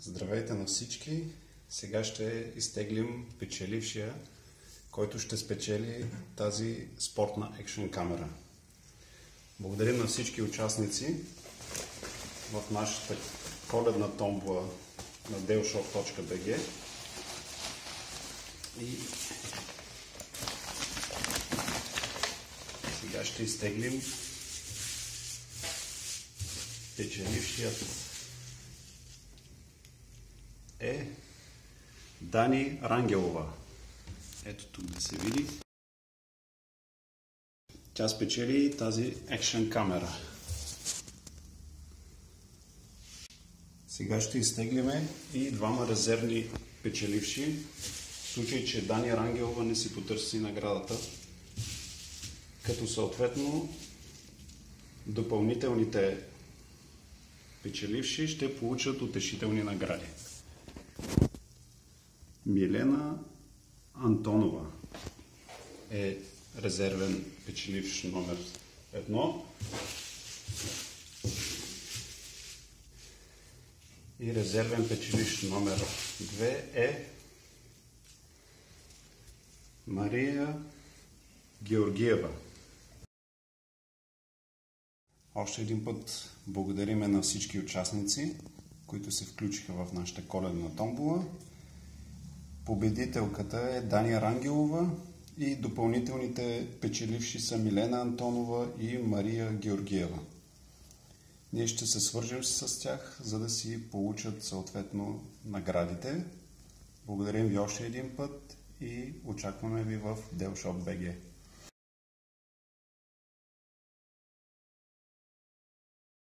Здравейте на всички! Сега ще изтеглим печелившия, който ще спечели тази спортна екшн камера. Благодарим на всички участници в нашата коледна томбола на delshop.bg и сега ще изтеглим печелившият е Дани Рангелова. Ето тук да се види. Тя спечели тази екшн камера. Сега ще изтеглиме и двама резервни печеливши, в случай, че Дани Рангелова не си потърси наградата, като съответно допълнителните печеливши ще получат утешителни награди. Милена Антонова е резервен печеливш номер 1 и резервен печеливш номер 2 е Мария Георгиева. Още един път благодариме на всички участници, които се включиха в нашата коледна томбола. Победителката е Дани Рангелова и допълнителните печеливши са Милена Антонова и Мария Георгиева. Ние ще се свържем с тях, за да си получат съответно наградите. Благодарим ви още един път и очакваме ви в delshop.bg.